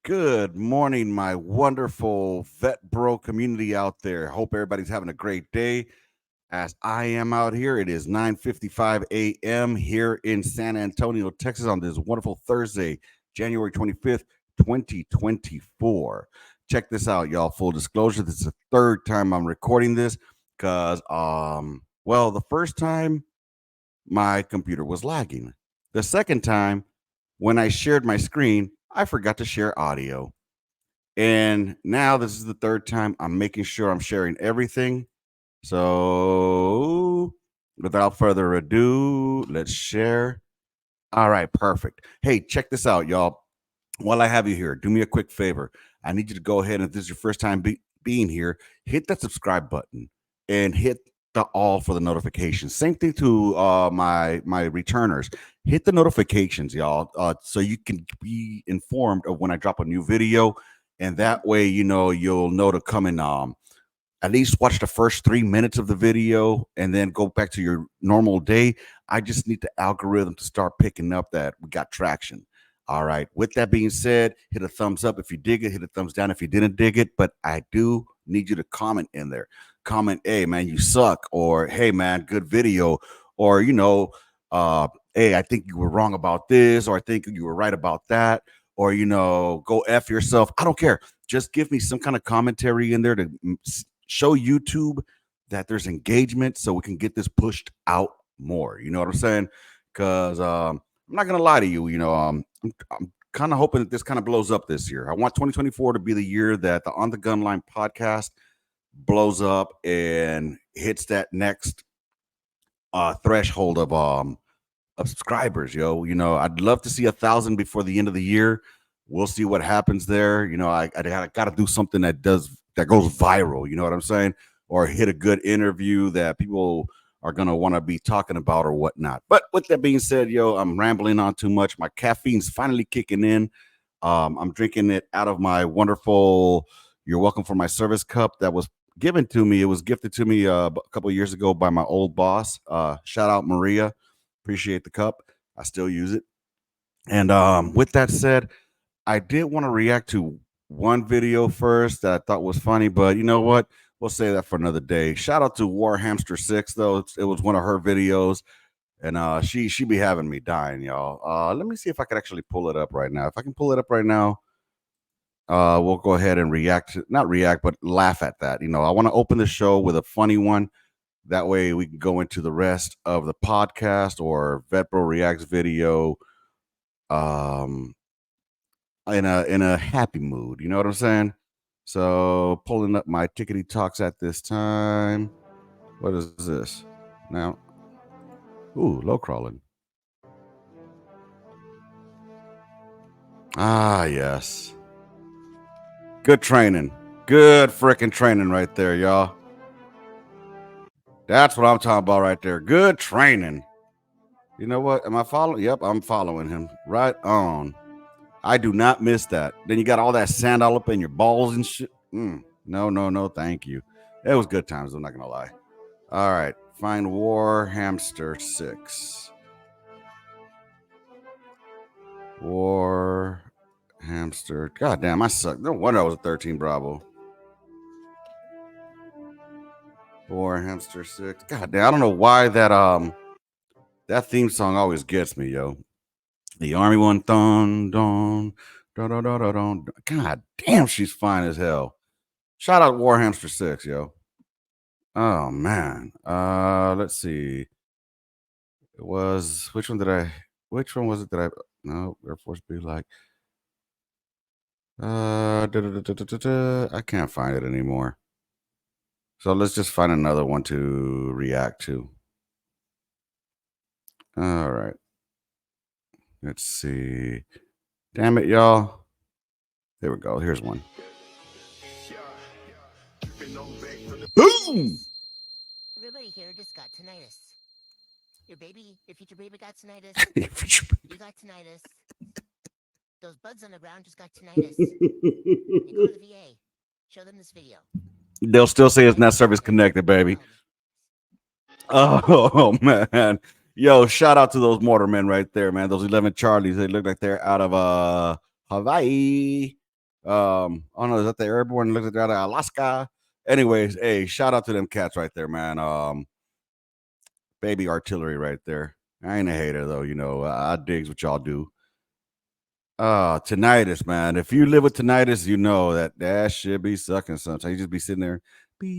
Good morning, my wonderful vet bro community out there. Hope everybody's having a great day. As I am out here, it is 9:55 a.m. here in San Antonio, Texas, on this wonderful Thursday, January 25th, 2024. Check this out, y'all. Full disclosure, this is the third time I'm recording this because, the first time my computer was lagging. The second time, when I shared my screen, I forgot to share audio. And now this is the third time I'm making sure I'm sharing everything. So without further ado, let's share. All right, perfect. Hey, check this out, y'all. While I have you here, do me a quick favor. I need you to go ahead and if this is your first time being here, hit that subscribe button and hit the all for the notifications. Same thing to my returners. Hit the notifications, y'all, so you can be informed of when I drop a new video, and that way you'll know to come and at least watch the first 3 minutes of the video and then go back to your normal day. I just need the algorithm to start picking up that we got traction. All right. With that being said, hit a thumbs up if you dig it, hit a thumbs down if you didn't dig it. But I do need you to comment in there. Comment, hey, man, you suck. Or, hey, man, good video. Or, hey, I think you were wrong about this. Or I think you were right about that. Or, go F yourself. I don't care. Just give me some kind of commentary in there to show YouTube that there's engagement so we can get this pushed out more. You know what I'm saying? Because I'm not gonna lie to you. I'm kind of hoping that this kind of blows up this year. I want 2024 to be the year that the On the Gunline podcast blows up and hits that next threshold of subscribers. I'd love to see 1,000 before the end of the year. We'll see what happens there. I got to do something that goes viral. You know what I'm saying? Or hit a good interview that people are gonna want to be talking about or whatnot. But with that being said, I'm rambling on too much. My caffeine's finally kicking in. I'm drinking it out of my wonderful "You're welcome" for my service cup that was given to me. It was gifted to me a couple of years ago by my old boss. Shout out Maria. Appreciate the cup. I still use it. And with that said, I did want to react to one video first that I thought was funny, but you know what? We'll say that for another day. Shout out to War Hamster Six though. It was one of her videos, and she be having me dying, y'all. Let me see if I can actually pull it up right now. If I can pull it up right now, we'll go ahead and not react, but laugh at that. I want to open the show with a funny one. That way we can go into the rest of the podcast or Vetbro Reacts video um in a happy mood. You know what I'm saying? So pulling up my tickety talks at this time. What is this? Now, ooh, low crawling. Ah, yes. Good training. Good freaking training right there, y'all. That's what I'm talking about right there. Good training. You know what? Am I following? Yep, I'm following him. Right on. I do not miss that. Then you got all that sand all up in your balls and shit. No, no, no, thank you. It was good times, I'm not going to lie. All right. Find War Hamster 6. War Hamster. God damn, I suck. No wonder I was a 13 Bravo. War Hamster 6. God damn, I don't know why that theme song always gets me, yo. The Army one, dun dun dun dun dun dun. Dun. God damn, she's fine as hell. Shout out War Hamster 6, yo. Oh man. Let's see. It was which one was it that I no Air Force be like I can't find it anymore. So let's just find another one to react to. All right. Let's see. Damn it, y'all. There we go. Here's one. Boom! Everybody here just got tinnitus. Your future baby got tinnitus. You got tinnitus. Those bugs on the ground just got tinnitus. You go to the VA. Show them this video. They'll still say it's not service connected, baby. Oh man. Yo, shout out to those mortarmen right there, man. Those 11 Charlies. They look like they're out of Hawaii. I don't know, is that the airborne? Look at that, Alaska. Anyways, hey, shout out to them cats right there, man. Baby artillery right there. I ain't a hater though, you know. I digs what y'all do. Tinnitus, man. If you live with tinnitus, you know that shit be sucking sometimes. You just be sitting there. Be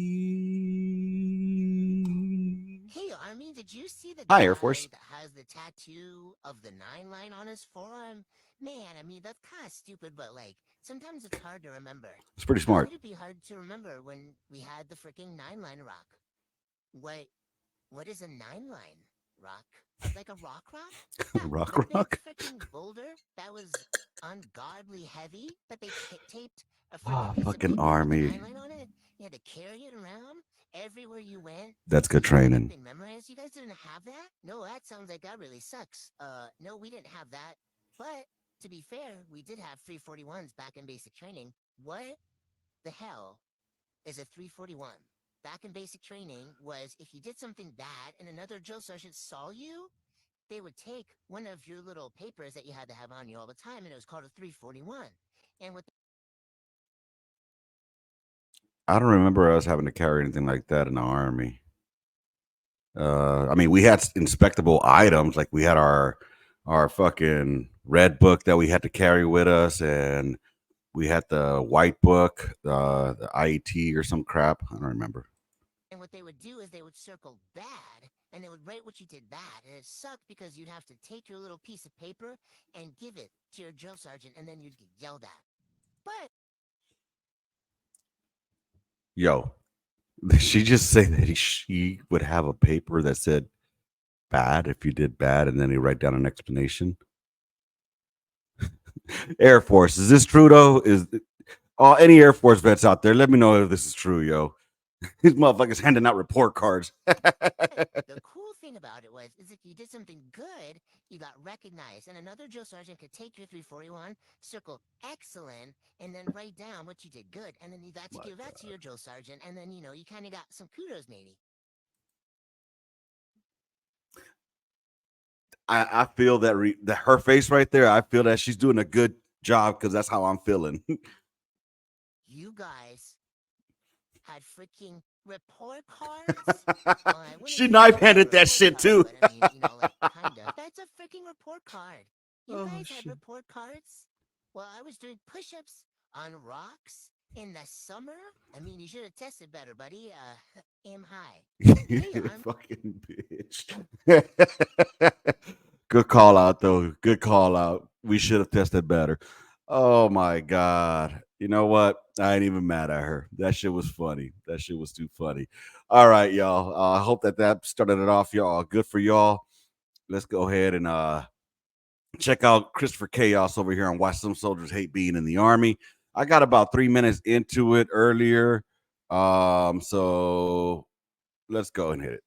Hey, Army, did you see the Hi, Air Force. guy that has the tattoo of the 9 line on his forearm? Man, I mean, that's kind of stupid, but like, sometimes it's hard to remember. It's pretty How smart. could it be hard to remember when we had the freaking 9 line rock? What what is a 9 line rock? Like a rock? Yeah, Rock, the big rock. freaking boulder that was ungodly heavy, but they taped a freaking Oh, piece of fucking paper with the army. 9 line on it. You had to carry it around everywhere you went That's to good look up training. and memorize. You guys didn't have that? No, that sounds like that really sucks. No, we didn't have that. But to be fair, we did have 341s back in basic training. What the hell is a 341? Back in basic training was if you did something bad and another drill sergeant saw you, they would take one of your little papers that you had to have on you all the time, and it was called a 341. And what I don't remember us having to carry anything like that in the army. I mean, we had inspectable items, like we had our fucking red book that we had to carry with us, and we had the white book, the IET or some crap. I don't remember. and what they would do is they would circle bad, and they would write what you did bad, and it sucked because you'd have to take your little piece of paper and give it to your drill sergeant, and then you'd get yelled at. But Yo, did she just say that she would have a paper that said bad if you did bad, and then he write down an explanation? Air Force, is this true though? Is any Air Force vets out there? Let me know if this is true, yo. These motherfuckers handing out report cards. the cool thing about it was, is if you did something good, you got recognized, and another drill sergeant could take your 341, circle excellent, and then write down what you did good, and then you got to My give that to God. your drill sergeant, and then you kind of got some kudos maybe. I feel that that her face right there. I feel that she's doing a good job because that's how I'm feeling. You guys had freaking report cards? Well, I wouldn't She say knife quite a handed that report shit card, too. but I mean, like, kinda. That's a freaking report card. You Oh guys had shit. report cards? Well, I was doing push ups on rocks in the summer? I mean, you should have tested better, buddy. Aim high. Hey, I'm. Fucking bitch. Good call out though. Good call out. We should have tested better. Oh my god. You know what? I ain't even mad at her. That shit was funny. That shit was too funny. All right, y'all. I hope that started it off, y'all. Good for y'all. Let's go ahead and check out Christopher Chaos over here on Why Some Soldiers Hate Being in the Army. I got about 3 minutes into it earlier. So let's go and hit it.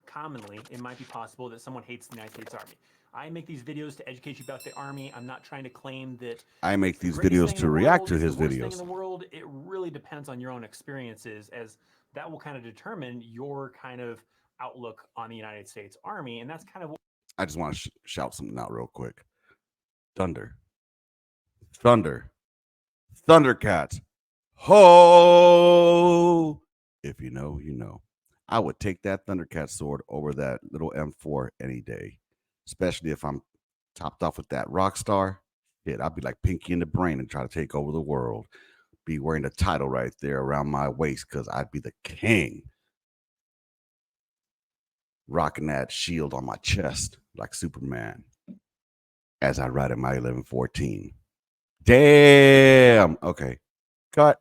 Commonly, it might be possible that someone hates the United States Army. I make these videos to educate you about the Army. I'm not trying to claim that I make it's the these greatest videos thing in to the react world, to it's the his worst thing in videos. the world. It really depends on your own experiences, as that will kind of determine your kind of outlook on the United States Army. And that's kind of what I just want to shout something out real quick. Thunder, thunder, Thundercats. Ho! If you know, you know. I would take that Thundercat sword over that little M4 any day, especially if I'm topped off with that rock star. Shit, I'd be like Pinky in the Brain and try to take over the world. Be wearing the title right there around my waist because I'd be the king. Rocking that shield on my chest like Superman as I ride in my 1114. Damn. Okay. Cut.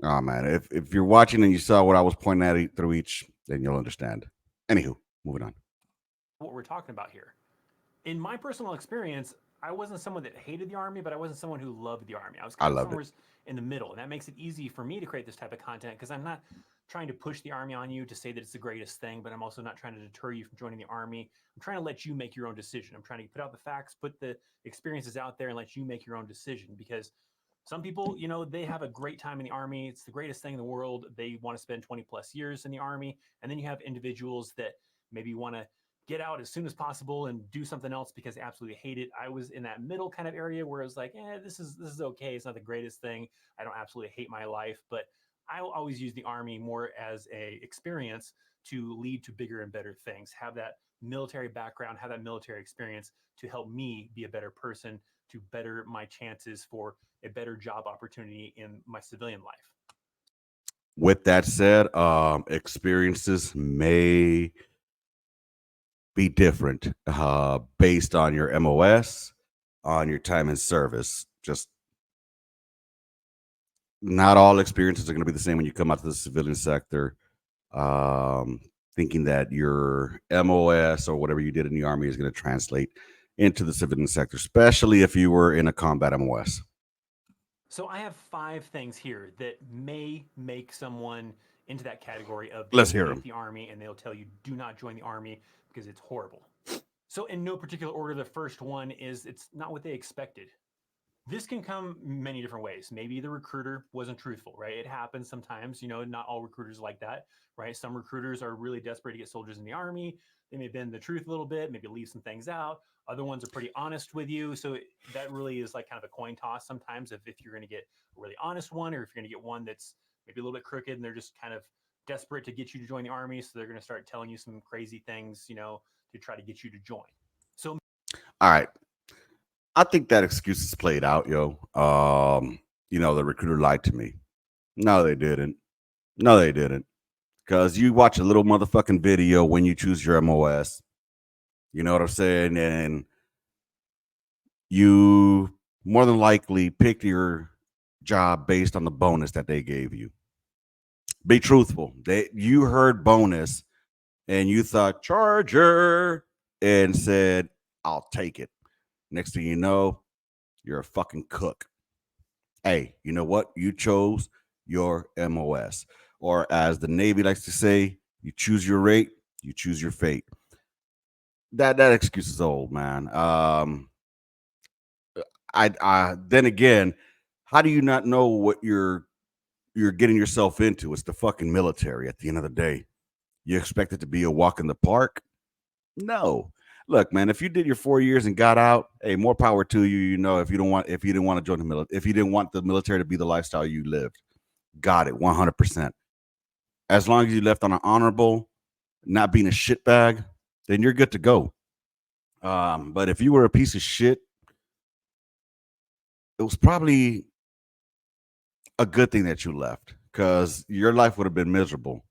Oh man, if you're watching and you saw what I was pointing at through each, then you'll understand. Anywho, moving on. we're talking about here. In my personal experience, I wasn't someone that hated the army, but I wasn't someone who loved the army. I was I kind of loved it. somewhere in the middle, and that makes it easy for me to create this type of content because I'm not trying to push the army on you to say that it's the greatest thing, but I'm also not trying to deter you from joining the army. I'm trying to let you make your own decision. I'm trying to put out the facts, put the experiences out there, and let you make your own decision because some people, they have a great time in the army. It's the greatest thing in the world. They want to spend 20 plus years in the army. And then you have individuals that maybe want to get out as soon as possible and do something else because I absolutely hate it. I was in that middle kind of area where I was like, this is okay. It's not the greatest thing. I don't absolutely hate my life, but I will always use the army more as a experience to lead to bigger and better things. Have that military background, have that military experience to help me be a better person, to better my chances for a better job opportunity in my civilian life. With that said, experiences may be different based on your MOS, on your time in service. Just not all experiences are going to be the same when you come out to the civilian sector. Um, Thinking that your MOS or whatever you did in the army is going to translate into the civilian sector, especially if you were in a combat MOS. So I have 5 things here that may make someone into that category of they Let's hear hate them. the army and they'll tell you do not join the army because it's horrible. So in no particular order, the first one is it's not what they expected. This can come many different ways. Maybe the recruiter wasn't truthful, right? It happens sometimes, not all recruiters like that, right? Some recruiters are really desperate to get soldiers in the army. They may bend the truth a little bit, maybe leave some things out. Other ones are pretty honest with you. So that really is like kind of a coin toss sometimes if you're going to get a really honest one or if you're going to get one that's maybe a little bit crooked and they're just kind of desperate to get you to join the army. So they're going to start telling you some crazy things, to try to get you to join. So All right. I think that excuse is played out, yo. The recruiter lied to me. No, they didn't. No, they didn't. Because you watch a little motherfucking video when you choose your MOS. You know what I'm saying? And you more than likely picked your job based on the bonus that they gave you. Be truthful. You heard bonus and you thought Charger and said, I'll take it. Next thing you know, you're a fucking cook. Hey, you know what? You chose your MOS. Or as the Navy likes to say, you choose your rate, you choose your fate. That excuse is old, man. I then again, how do you not know what you're getting yourself into? It's the fucking military at the end of the day. You expect it to be a walk in the park? No. Look, man, if you did your 4 years and got out, hey, more power to you. If you didn't want to join the military, if you didn't want the military to be the lifestyle you lived, got it, 100%. As long as you left on an honorable, not being a shitbag, then you're good to go. But if you were a piece of shit, it was probably a good thing that you left because your life would have been miserable.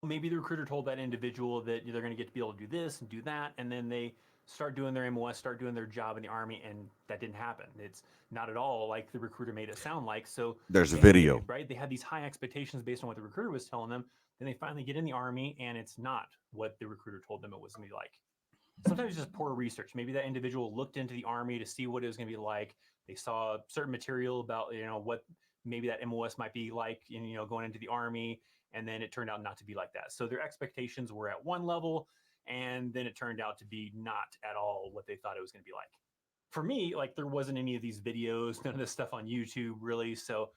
maybe the recruiter told that individual that they're going to get to be able to do this and do that, and then they start doing their MOS, start doing their job in the army, and that didn't happen. It's not at all like the recruiter made it sound like. So There's a they had the video. right, they had these high expectations based on what the recruiter was telling them. Then they finally get in the army, and it's not what the recruiter told them it was going to be like. Sometimes it's just poor research. Maybe that individual looked into the army to see what it was going to be like. They saw certain material about what maybe that MOS might be like, going into the army, and then it turned out not to be like that. So their expectations were at one level, and then it turned out to be not at all what they thought it was going to be like. For me, like there wasn't any of these videos, none of this stuff on YouTube really. So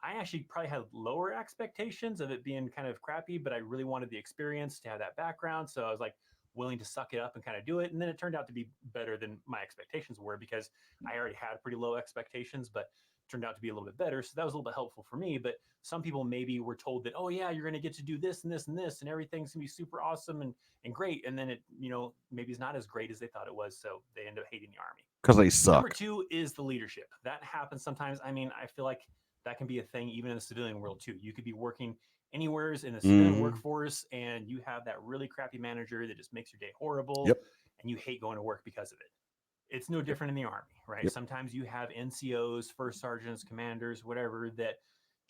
I actually probably had lower expectations of it being kind of crappy, but I really wanted the experience to have that background. So I was like willing to suck it up and kind of do it. And then it turned out to be better than my expectations were because I already had pretty low expectations, but turned out to be a little bit better. So that was a little bit helpful for me. But some people maybe were told that, oh yeah, you're going to get to do this and this and this, and everything's going to be super awesome and great. And then it, maybe it's not as great as they thought it was. So they end up hating the army. Because they Number suck. 2 is the leadership. That happens sometimes. I mean, I feel like that can be a thing even in the civilian world too. You could be working anywheres in the civilian Hmm. workforce and you have that really crappy manager that just makes your day horrible Yep. and you hate going to work because of it. It's no different in the army, right? Yep. Sometimes you have NCOs, first sergeants, commanders, whatever, that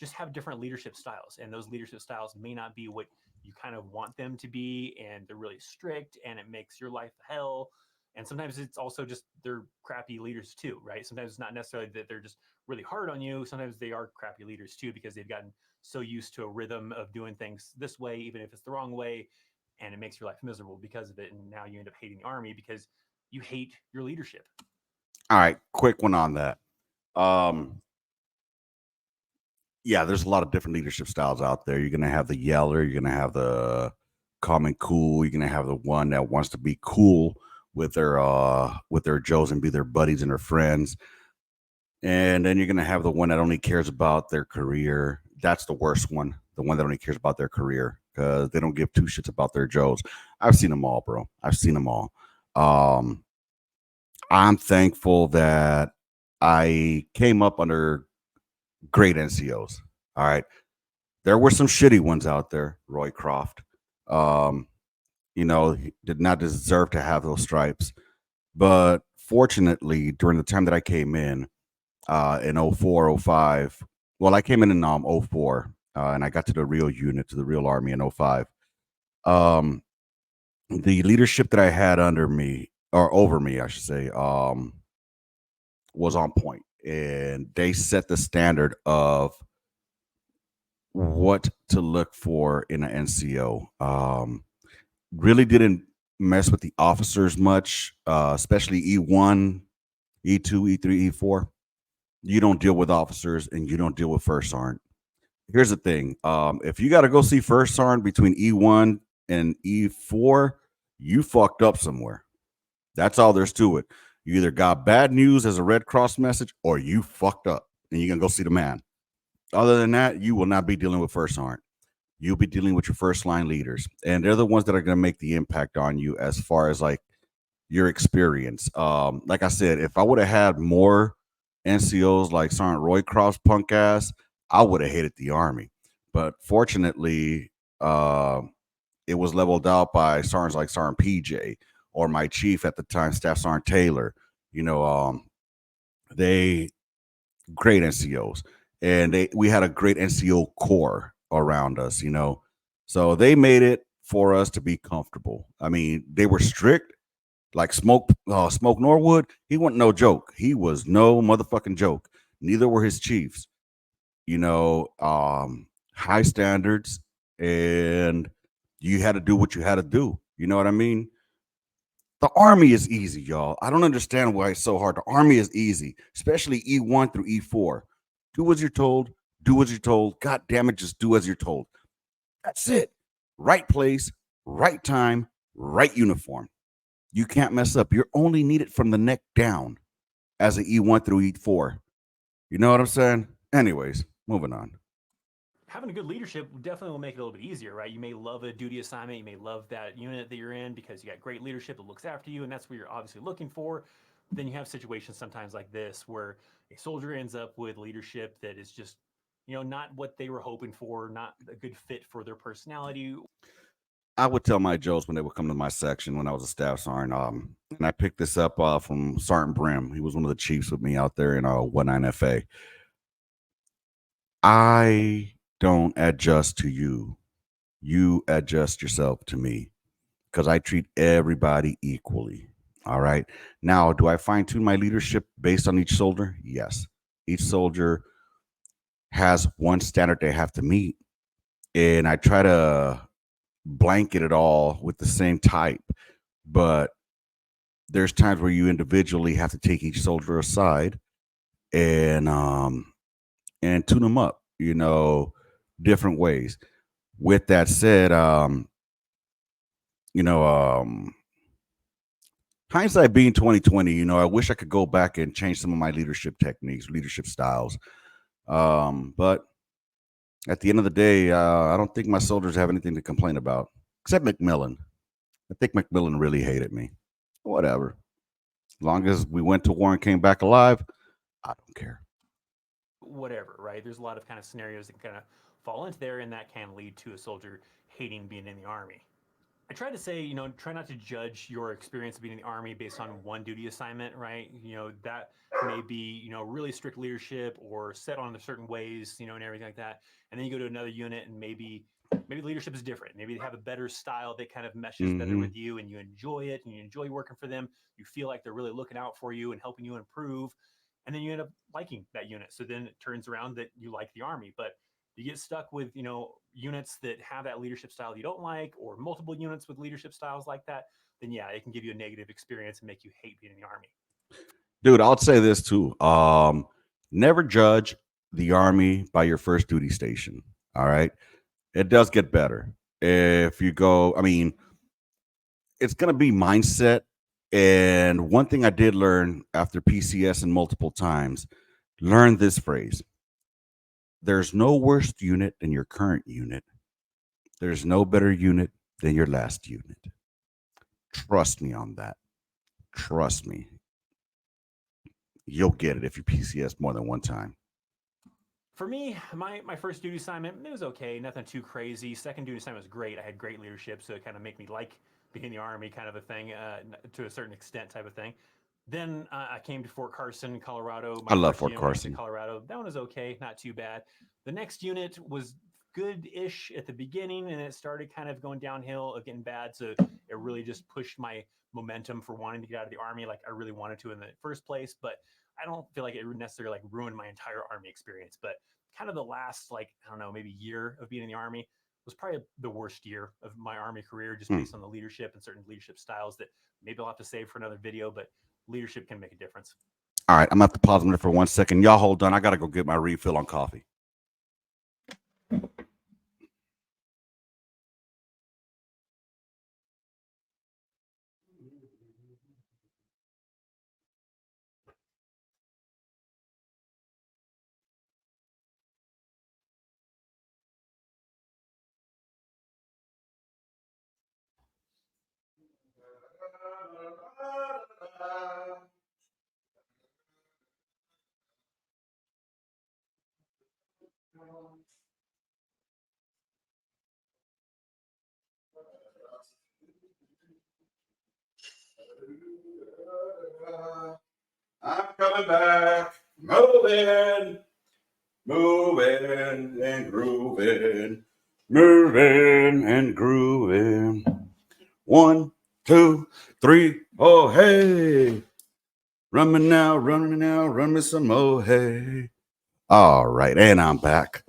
just have different leadership styles. And those leadership styles may not be what you kind of want them to be. And they're really strict and it makes your life hell. And sometimes it's also just they're crappy leaders too, right? Sometimes it's not necessarily that they're just really hard on you. Sometimes they are crappy leaders too because they've gotten so used to a rhythm of doing things this way, even if it's the wrong way, and it makes your life miserable because of it. And now you end up hating the army because you hate your leadership. All right, quick one on that. Um, yeah, there's a lot of different leadership styles out there. You're gonna have the yeller, you're gonna have the calm and cool. You're gonna have the one that wants to be cool with their Joes and be their buddies and their friends. And then you're gonna have the one that only cares about their career. That's the worst one. The one that only cares about their career because they don't give two shits about their Joes. I've seen them all, bro. I've seen them all. Um, I'm thankful that I came up under great NCOs. All right. There were some shitty ones out there, Roy Croft. Um, he did not deserve to have those stripes. But fortunately, during the time that I came in 04, oh 05, well, I came in 04, and I got to the real unit, to the real army in 05. Um, the leadership that I had under me, or over me, I should say, was on point. And they set the standard of what to look for in an NCO. Really didn't mess with the officers much, especially E1, E2, E3, E4. You don't deal with officers and you don't deal with first sergeant. Here's the thing: if you got to go see first sergeant between E1 and E4, you fucked up somewhere. That's all there's to it. You either got bad news as a Red Cross message, or you fucked up and you can go see the man. Other than that, you will not be dealing with first sergeant. You'll be dealing with your first line leaders, and they're the ones that are going to make the impact on you as far as like your experience. Like I said, if I would have had more NCOs like Sergeant Roy Croft's punk ass, I would have hated the army. But fortunately, uh, it was leveled out by sergeants like Sergeant PJ or my chief at the time, Staff Sergeant Taylor. You know, they great NCOs, and we had a great NCO core around us. So they made it for us to be comfortable. I mean, they were strict, like Smoke Norwood. He wasn't no joke. He was no motherfucking joke. Neither were his chiefs. High standards, and you had to do what you had to do. You know what I mean? The army is easy, y'all. I don't understand why it's so hard. The army is easy, especially E1 through E4. Do as you're told. Do as you're told. God damn it, just do as you're told. That's it. Right place, right time, right uniform. You can't mess up. You're only needed from the neck down as an E1 through E4. You know what I'm saying? Anyways, moving on. Having a good leadership definitely will make it a little bit easier, right? You may love a duty assignment, you may love that unit that you're in because you got great leadership that looks after you, and that's what you're obviously looking for. But then you have situations sometimes like this where a soldier ends up with leadership that is just, not what they were hoping for, not a good fit for their personality. I would tell my Joes when they would come to my section when I was a staff sergeant. And I picked this up from Sergeant Brim. He was one of the chiefs with me out there in 19FA. I don't adjust to you. You adjust yourself to me because I treat everybody equally. All right. Now, do I fine tune my leadership based on each soldier? Yes. Each soldier has one standard they have to meet. And I try to blanket it all with the same type. But there's times where you individually have to take each soldier aside and tune them up, different ways. With that said, you know, hindsight being 2020, I wish I could go back and change some of my leadership techniques, leadership styles. But at the end of the day, I don't think my soldiers have anything to complain about, except McMillan. I think McMillan really hated me. Whatever. As long as we went to war and came back alive, I don't care. Whatever, right? There's a lot of kind of scenarios that kind of fall into there, and that can lead to a soldier hating being in the army. I try to say, try not to judge your experience of being in the army based on one duty assignment, right? That may be, really strict leadership or set on certain ways, and everything like that. And then you go to another unit and maybe leadership is different. Maybe they have a better style that kind of meshes better Mm-hmm. with you and you enjoy it and you enjoy working for them. You feel like they're really looking out for you and helping you improve. And then you end up liking that unit. So then it turns around that you like the army. But you get stuck with units that have that leadership style you don't like, or multiple units with leadership styles like that, then yeah, it can give you a negative experience and make you hate being in the army. Dude, I'll say this too. Never judge the army by your first duty station. All right. It does get better. If you go, I mean, it's going to be mindset. And one thing I did learn after PCS and multiple times, learn this phrase: there's no worse unit than your current unit. There's no better unit than your last unit. Trust me on that. Trust me. You'll get it if you PCS more than one time. For me, my first duty assignment, it was okay, nothing too crazy. Second duty assignment was great. I had great leadership, so it kind of made me like being in the army, kind of a thing, to a certain extent, type of thing. Then I came to Fort Carson, Colorado. I My love first Fort unit when I went to Carson. Colorado, that one was okay, not too bad. The next unit was good-ish at the beginning, and it started kind of going downhill, getting bad. So it really just pushed my momentum for wanting to get out of the army, like I really wanted to in the first place. But I don't feel like it necessarily like ruined my entire army experience. But kind of the last, like, I don't know, maybe year of being in the army was probably the worst year of my army career, just Hmm. based on the leadership and certain leadership styles that maybe I'll have to save for another video. But leadership can make a difference. All right, I'm gonna have to pause on there for 1 second. Y'all hold on. I gotta go get my refill on coffee. I'm coming back, moving, moving and grooving, moving and grooving. One, two, three, oh hey, run me now, run me some more, hey. All right, and I'm back.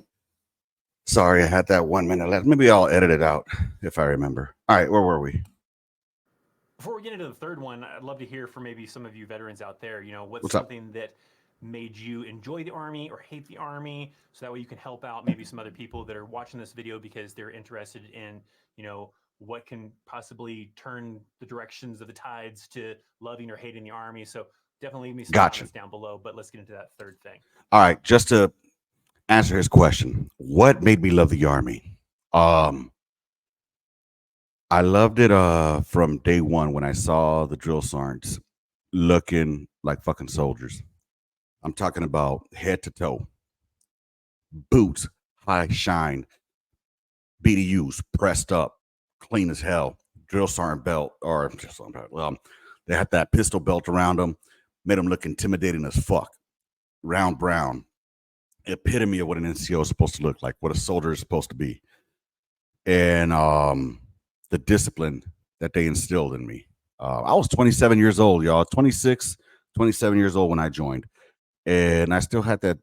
Sorry, I had that 1 minute left. Maybe I'll edit it out if I remember. All right, where were we? Before we get into the third one, I'd love to hear from maybe some of you veterans out there. What's What's up? something that made you enjoy the army or hate the army, so that way you can help out maybe some other people that are watching this video because they're interested in, what can possibly turn the directions of the tides to loving or hating the army. So definitely leave me some Gotcha. comments down below. But let's get into that third thing. All right, just to answer his question, what made me love the army? Um, I loved it from day one when I saw the drill sergeants looking like fucking soldiers. I'm talking about head to toe, boots, high shine, BDUs pressed up, clean as hell, drill sergeant belt, or just they had that pistol belt around them, made them look intimidating as fuck. Round brown, epitome of what an NCO is supposed to look like, what a soldier is supposed to be, and the discipline that they instilled in me. I was 27 years old, y'all. 26, 27 years old when I joined, and I still had that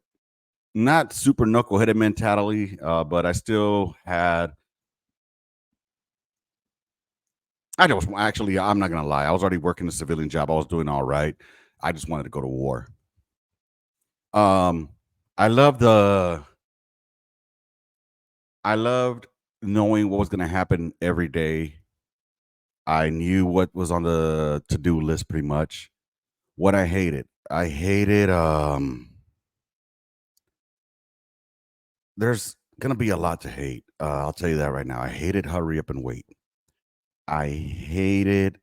not super knuckleheaded mentality, but I still had. I was actually. I'm not gonna lie. I was already working a civilian job. I was doing all right. I just wanted to go to war. Um, I loved the. I loved knowing what was going to happen every day. I knew what was on the to do list pretty much. What I hated. There's gonna be a lot to hate. I'll tell you that right now. I hated hurry up and wait. I hated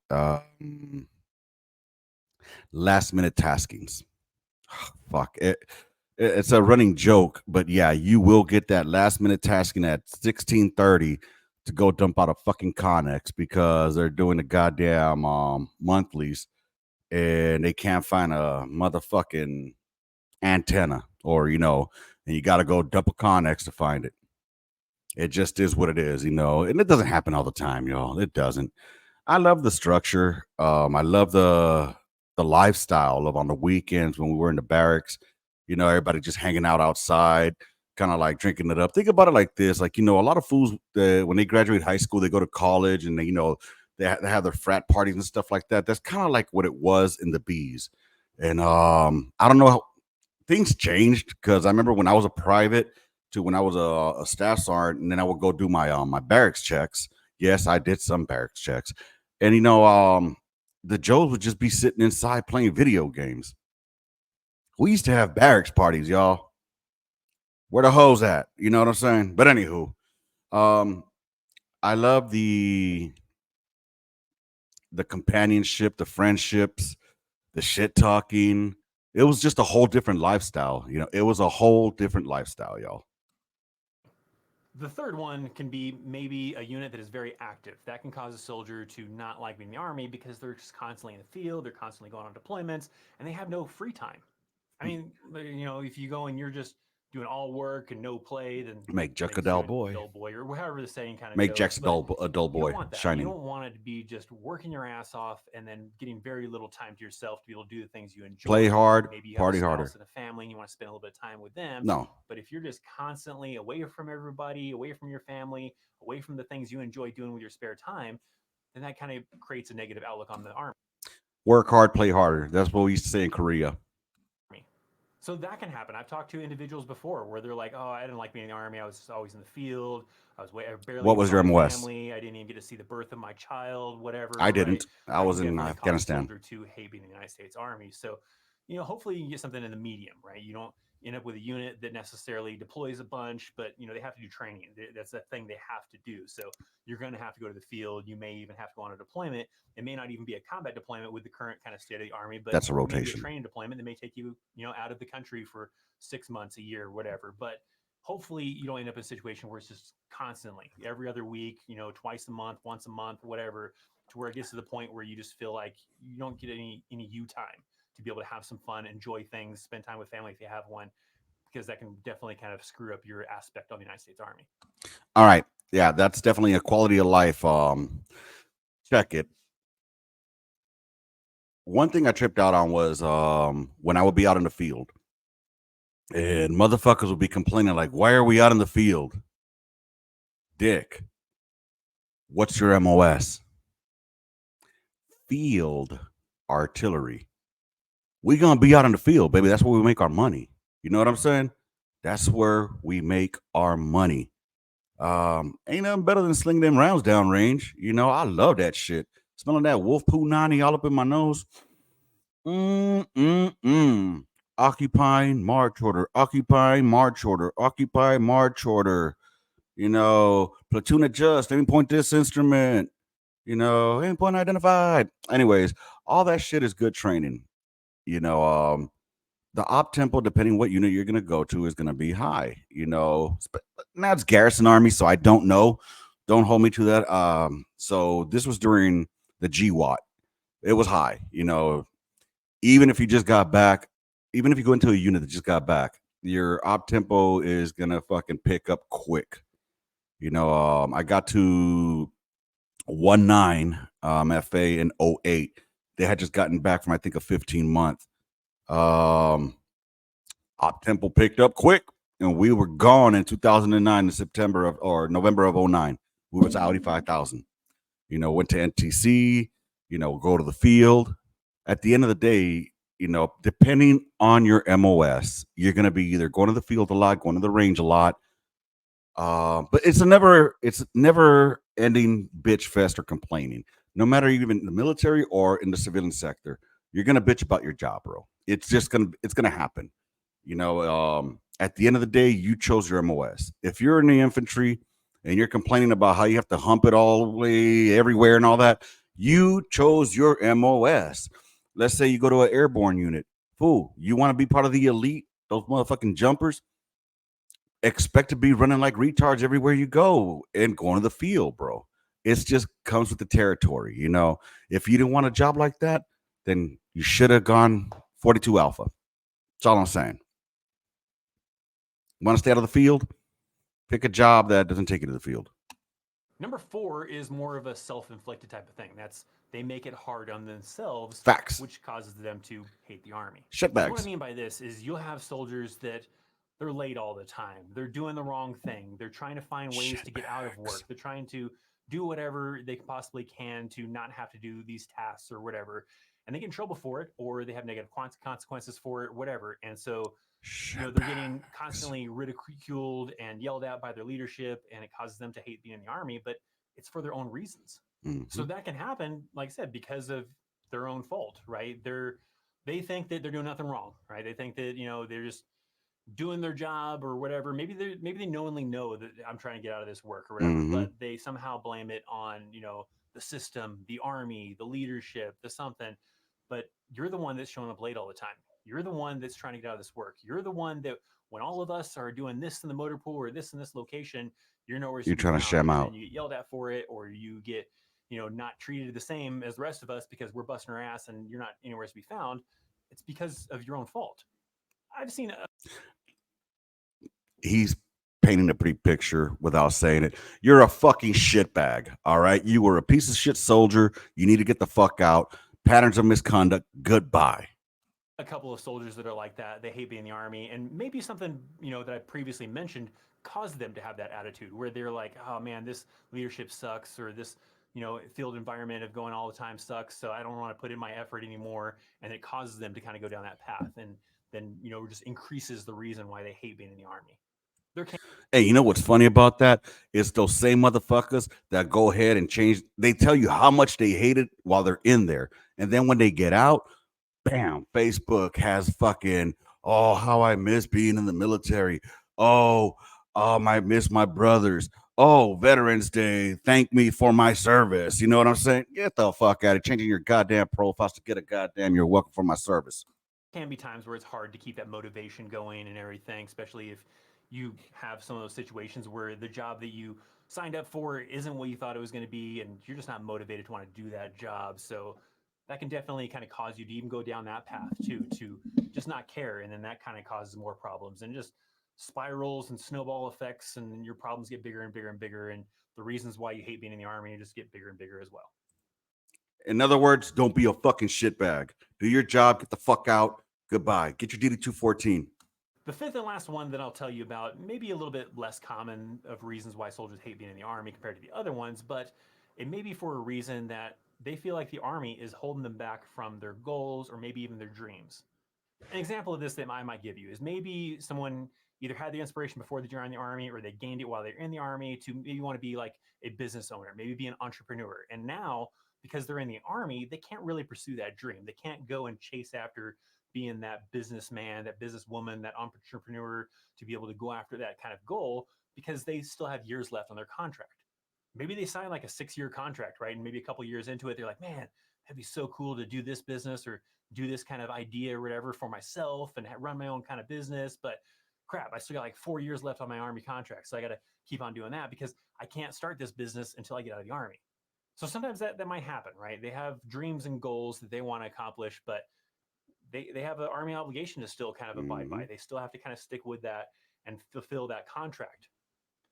last minute taskings. Fuck it. It's a running joke, but yeah, you will get that last minute tasking at 16:30 to go dump out a fucking Connex because they're doing the goddamn monthlies and they can't find a motherfucking antenna or and you got to go dump a Connex to find it. It just is what it is, and it doesn't happen all the time, y'all. It doesn't. I love the structure. I love the lifestyle of on the weekends when we were in the barracks. Everybody just hanging out outside, kind of like drinking it up. Think about it like this: like a lot of fools when they graduate high school, they go to college and they have their frat parties and stuff like that. That's kind of like what it was in the bees. And I don't know how things changed because I remember when I was a private. to when I was a staff sergeant, and then I would go do my barracks checks. Yes, I did some barracks checks, and the Joes would just be sitting inside playing video games. We used to have barracks parties, y'all. Where the hoes at? You know what I'm saying? But anywho, um, I love the companionship, the friendships, the shit talking. It was just a whole different lifestyle. It was a whole different lifestyle, y'all. The third one can be maybe a unit that is very active. That can cause a soldier to not like being in the army because they're just constantly in the field, they're constantly going on deployments, and they have no free time. I mean, if you go and you're just doing all work and no play, then Make that Jack a makes you dull a boy. dull boy, or however the saying kind of Make goes. Jack's But a dull you don't boy, want that. You shining. don't want it to be just working your ass off and then getting very little time to yourself to be able to do the things you Play enjoy. hard, Maybe you have a party spouse harder. and a family and you want to spend a little bit of time with them. No, But if you're just constantly away from everybody, away from your family, away from the things you enjoy doing with your spare time, then that kind of creates a negative outlook on the army. work hard, play harder. That's what we used to say in Korea. So that can happen. I've talked to individuals before where they're like, "Oh, I didn't like being in the army. I was always in the field. I barely What even was saw your my MOS? family. I didn't even get to see the birth of my child. I Whatever, right?" didn't. I That was can in definitely cause a Afghanistan. soldier to hate being in the United States Army. So, hopefully you can get something in the medium, right? You don't end up with a unit that necessarily deploys a bunch, but they have to do training. That's a thing they have to do. So you're going to have to go to the field. You may even have to go on a deployment. It may not even be a combat deployment with the current kind of state of the army, but That's a maybe a rotation. training deployment that may take you, out of the country for 6 months, a year, whatever. But hopefully you don't end up in a situation where it's just constantly every other week, twice a month, once a month, whatever, to where it gets to the point where you just feel like you don't get any you time to be able to have some fun, enjoy things, spend time with family if you have one, because that can definitely kind of screw up your aspect of the United States Army. All right. Yeah, that's definitely a quality of life. Check it. One thing I tripped out on was when I would be out in the field and motherfuckers would be complaining like, "Why are we out in the field?" Dick, what's your MOS? Field artillery. We gonna be out in the field, baby. That's where we make our money. You know what I'm saying? That's where we make our money. Ain't nothing better than slinging them rounds down range. I love that shit. Smelling that wolf poo 90 all up in my nose. Mm. Occupying march order. Occupying march order. Occupy march order. Platoon adjust. Aim point this instrument. Aim point identified. Anyways, all that shit is good training. You know, the op tempo, depending what unit you're gonna go to, is gonna be high. Now it's Garrison Army, so I don't know. Don't hold me to that. So this was during the GWAT. It was high. Even if you just got back, even if you go into a unit that just got back, your op tempo is gonna fucking pick up quick. I got to 1-9 FA in '08. They had just gotten back from I think a 15-month. Op tempo picked up quick, and we were gone in 2009 in September of or November of '09. We were to Audi 5000. Went to NTC. Go to the field. At the end of the day, depending on your MOS, you're going to be either going to the field a lot, going to the range a lot. But it's never ending bitch fest or complaining. No matter even in the military or in the civilian sector, you're gonna bitch about your job, bro. It's gonna happen. At the end of the day, you chose your MOS. If you're in the infantry and you're complaining about how you have to hump it all the way everywhere and all that, you chose your MOS. Let's say you go to an airborne unit. Fool, you want to be part of the elite, those motherfucking jumpers? Expect to be running like retards everywhere you go and going to the field, bro. It just comes with the territory. If you didn't want a job like that, then you should have gone 42 Alpha. That's all I'm saying. Want to stay out of the field? Pick a job that doesn't take you to the field. Number four is more of a self-inflicted type of thing. That's they make it hard on themselves, Facts. which causes them to hate the army. So what I Shitbags. mean by this is you'll have soldiers that they're late all the time. They're doing the wrong thing. They're trying to find ways to get out of Shitbags. work. They're trying to do whatever they possibly can to not have to do these tasks or whatever. and they get in trouble for it, or they have negative consequences for it, whatever. And so, they're getting Shitbags. constantly ridiculed and yelled at by their leadership, and it causes them to hate being in the army, but it's for their own reasons. Hmm. So that can happen, like I said, because of their own fault, right? They think that they're doing nothing wrong, right? They think that, they're just doing their job or whatever. Maybe they knowingly know that I'm trying to get out of this work or whatever, Hmm. but they somehow blame it on, the system, the army, the leadership, the something. But you're the one that's showing up late all the time. You're the one that's trying to get out of this work. You're the one that, when all of us are doing this in the motor pool or this in this location, you're nowhere You're to be trying to found. sham And then out. you get yelled at for it, or you get, not treated the same as the rest of us because we're busting our ass and you're not anywhere to be found. It's because of your own fault. I've seen He's painting a pretty picture without saying it. You're a fucking shitbag. All right. You were a piece of shit soldier. You need to get the fuck out. Patterns of misconduct. Goodbye. a couple of soldiers that are like that. They hate being in the army, and maybe something that I previously mentioned caused them to have that attitude where they're like, "Oh man, this leadership sucks," or this field environment of going all the time sucks. So I don't want to put in my effort anymore, and it causes them to kind of go down that path, and then just increases the reason why they hate being in the army. There can Hey, you know what's funny about that? It's those same motherfuckers that go ahead and change. They tell you how much they hate it while they're in there. And then when they get out, bam, Facebook has fucking, oh, how I miss being in the military. Oh, I miss my brothers. Oh, Veterans Day, thank me for my service. You know what I'm saying? Get the fuck out of changing your goddamn profiles to get a goddamn you're welcome for my service. be times where it's hard to keep that motivation going and everything, especially if you have some of those situations where the job that you signed up for isn't what you thought it was going to be, and you're just not motivated to want to do that job. So that can definitely kind of cause you to even go down that path too, to just not care, and then that kind of causes more problems and just spirals and snowball effects, and your problems get bigger and bigger and bigger, and the reasons why you hate being in the army just get bigger and bigger as well. In other words, don't be a fucking shitbag. Do your job, get the fuck out. Goodbye. Get your DD 214. The fifth and last one that I'll tell you about, maybe a little bit less common of reasons why soldiers hate being in the army compared to the other ones, but it may be for a reason that they feel like the army is holding them back from their goals or maybe even their dreams. An example of this that I might give you is maybe someone either had the inspiration before they joined the army, or they gained it while they're in the army, to maybe want to be like a business owner, maybe be an entrepreneur. And now, because they're in the army, they can't really pursue that dream. They can't go and chase after being that businessman, that businesswoman, that entrepreneur, to be able to go after that kind of goal because they still have years left on their contract. Maybe they sign like a 6-year contract, right? And maybe a couple years into it, they're like, man, that'd be so cool to do this business or do this kind of idea or whatever for myself and run my own kind of business. But crap, I still got like 4 years left on my army contract. So I got to keep on doing that because I can't start this business until I get out of the army. So sometimes that might happen, right? They have dreams and goals that they want to accomplish, but they have an army obligation to still kind of abide Mm-hmm. by. They still have to kind of stick with that and fulfill that contract.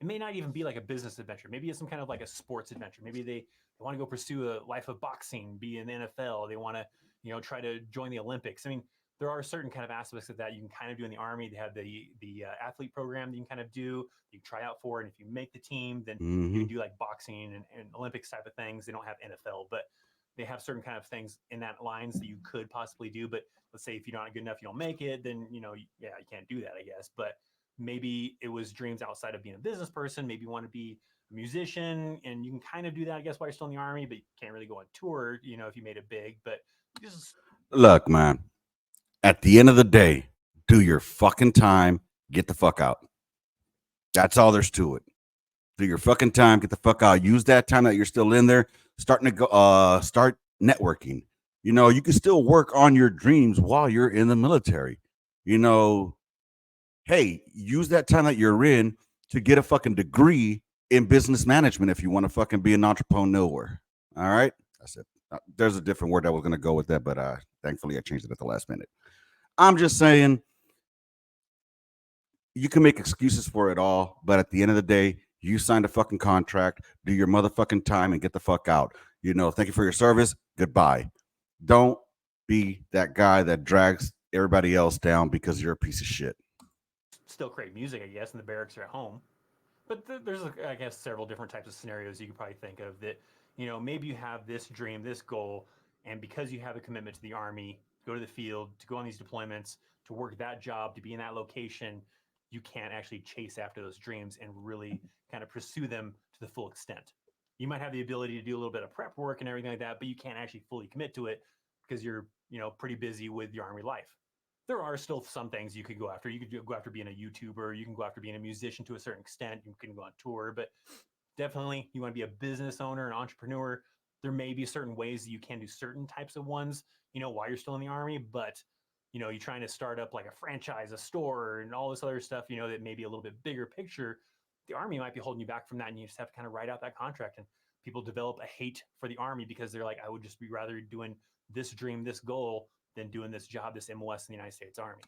It may not even be like a business adventure. Maybe it's some kind of like a sports adventure. Maybe they want to go pursue a life of boxing, be in the NFL. They want to, try to join the Olympics. I mean, there are certain kind of aspects of that you can kind of do in the army. They have the athlete program that you can kind of do, you can try out for, and if you make the team, then you Mm-hmm. can do like boxing and Olympics type of things. They don't have NFL, but they have certain kind of things in that lines that you could possibly do. But let's say if you're not good enough, you don't make it, then yeah, you can't do that, I guess. But maybe it was dreams outside of being a business person. Maybe you want to be a musician, and you can kind of do that, I guess, while you're still in the army, but you can't really go on tour, if you made it big. But just Look, man, at the end of the day, do your fucking time, get the fuck out. That's all there's to it. Do your fucking time, get the fuck out. Use that time that you're still in there, start networking. You can still work on your dreams while you're in the military. You know, hey, use that time that you're in to get a fucking degree in business management if you want to fucking be an entrepreneur. All right? That's it. There's a different word I was going to go with that, but thankfully I changed it at the last minute. I'm just saying you can make excuses for it all, but at the end of the day, you signed a fucking contract, do your motherfucking time and get the fuck out. Thank you for your service. Goodbye. Don't be that guy that drags everybody else down because you're a piece of shit. still create music, I guess, and the barracks are at home. But there's, I guess, several different types of scenarios you could probably think of that, maybe you have this dream, this goal, And because you have a commitment to the Army, to go to the field, to go on these deployments, to work that job, to be in that location, you can't actually chase after those dreams and really kind of pursue them to the full extent. You might have the ability to do a little bit of prep work and everything like that, but you can't actually fully commit to it because you're, pretty busy with your Army life. There are still some things you could go after. You could go after being a YouTuber. You can go after being a musician to a certain extent. You can go on tour, but definitely you want to be a business owner, an entrepreneur. There may be certain ways that you can do certain types of ones, while you're still in the Army, but you're trying to start up like a franchise, a store, and all this other stuff, that may be a little bit bigger picture. The Army might be holding you back from that, and you just have to kind of write out that contract. And people develop a hate for the Army because they're like, I would just be rather doing this dream, this goal, than doing this job, this MOS in the United States Army.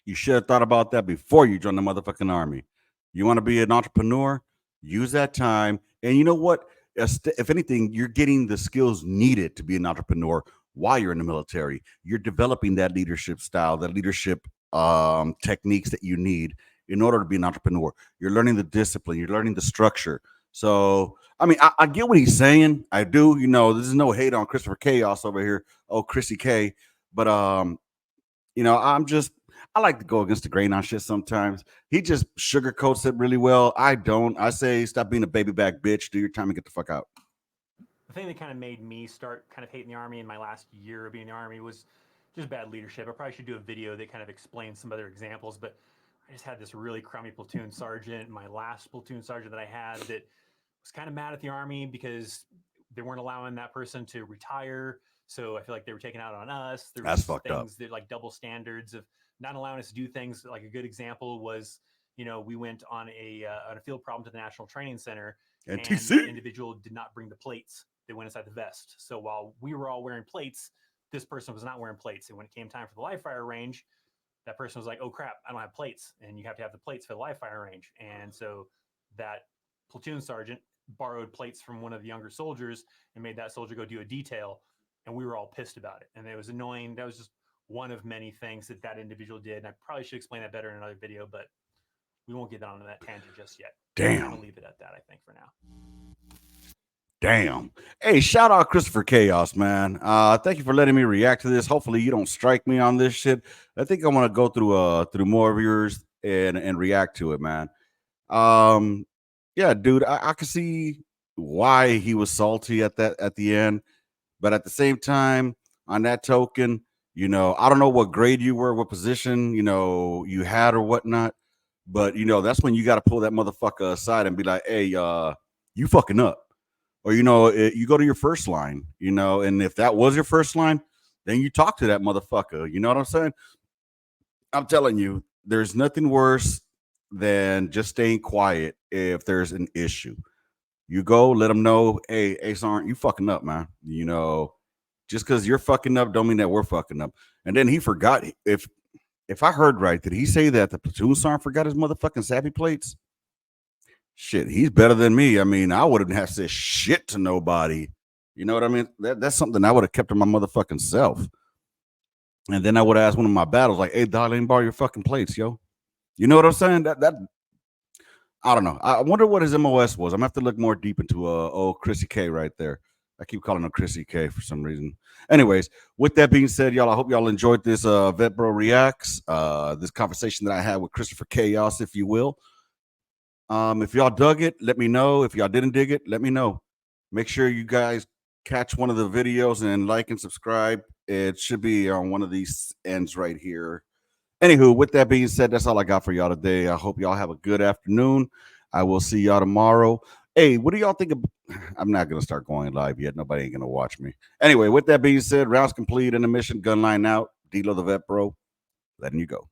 You should have thought about that before you joined the motherfucking Army. You want to be an entrepreneur? Use that time. And you know what? If anything, you're getting the skills needed to be an entrepreneur while you're in the military. You're developing that leadership style, that leadership techniques that you need in order to be an entrepreneur. You're learning the discipline. You're learning the structure. So, I mean, I get what he's saying. I do. This is no hate on Christopher Chaos over here. Oh, Chrissy K. But I like to go against the grain on shit sometimes. He just sugarcoats it really well. I don't. I say stop being a baby back bitch. Do your time and get the fuck out. The thing that kind of made me start kind of hating the Army in my last year of being in the Army was just bad leadership. I probably should do a video that kind of explains some other examples, but I just had this really crummy platoon sergeant, my last platoon sergeant that I had, that was kind of mad at the Army because they weren't allowing that person to retire. So I feel like they were taking out on us. There That's was fucked up. things that like double standards of not allowing us to do things. Like a good example was, we went on a field problem to the National Training Center, and NTC. that individual did not bring the plates. They went inside the vest. So while we were all wearing plates, this person was not wearing plates. And when it came time for the live fire range, that person was like, oh crap, I don't have plates. And you have to have the plates for the live fire range. And so that platoon sergeant borrowed plates from one of the younger soldiers and made that soldier go do a detail. And we were all pissed about it. And it was annoying. That was just one of many things that individual did. And I probably should explain that better in another video, but we won't get onto that tangent just yet. Damn. I'm going to leave it at that, I think, for now. Damn. Hey, shout out Christopher Chaos, man. Thank you for letting me react to this. Hopefully you don't strike me on this shit. I think I want to go through more of yours and react to it, man. Yeah, dude, I can see why he was salty at the end, but at the same time, on that token, I don't know what grade you were, what position, you had or whatnot, but that's when you got to pull that motherfucker aside and be like, hey, you fucking up. Or, you go to your first line, and if that was your first line, then you talk to that motherfucker. You know what I'm saying? I'm telling you, there's nothing worse than just staying quiet if there's an issue. You go, let them know, hey, Sergeant, you fucking up, man. Just because you're fucking up don't mean that we're fucking up. And then he forgot, if I heard right, did he say that the platoon sergeant forgot his motherfucking savvy plates? Shit, he's better than me. I mean, I wouldn't have said shit to nobody. You know what I mean? That's something I would have kept to my motherfucking self. And then I would have asked one of my battles, like, hey, dog, let me borrow your fucking plates, yo. You know what I'm saying? That I don't know. I wonder what his MOS was. I'm gonna have to look more deep into Chrissy K right there. I keep calling her Chrissy K for some reason. Anyways, with that being said, y'all, I hope y'all enjoyed this Vet Bro Reacts, this conversation that I had with Christopher Chaos, if you will. If y'all dug it, let me know. If y'all didn't dig it, let me know. Make sure you guys catch one of the videos and like and subscribe. It should be on one of these ends right here. Anywho, with that being said, that's all I got for y'all today. I hope y'all have a good afternoon. I will see y'all tomorrow. Hey, what do y'all think of? I'm not going to start going live yet. Nobody ain't going to watch me. Anyway, with that being said, rounds complete, intermission, gunline out. D-Lo the Vet Bro, letting you go.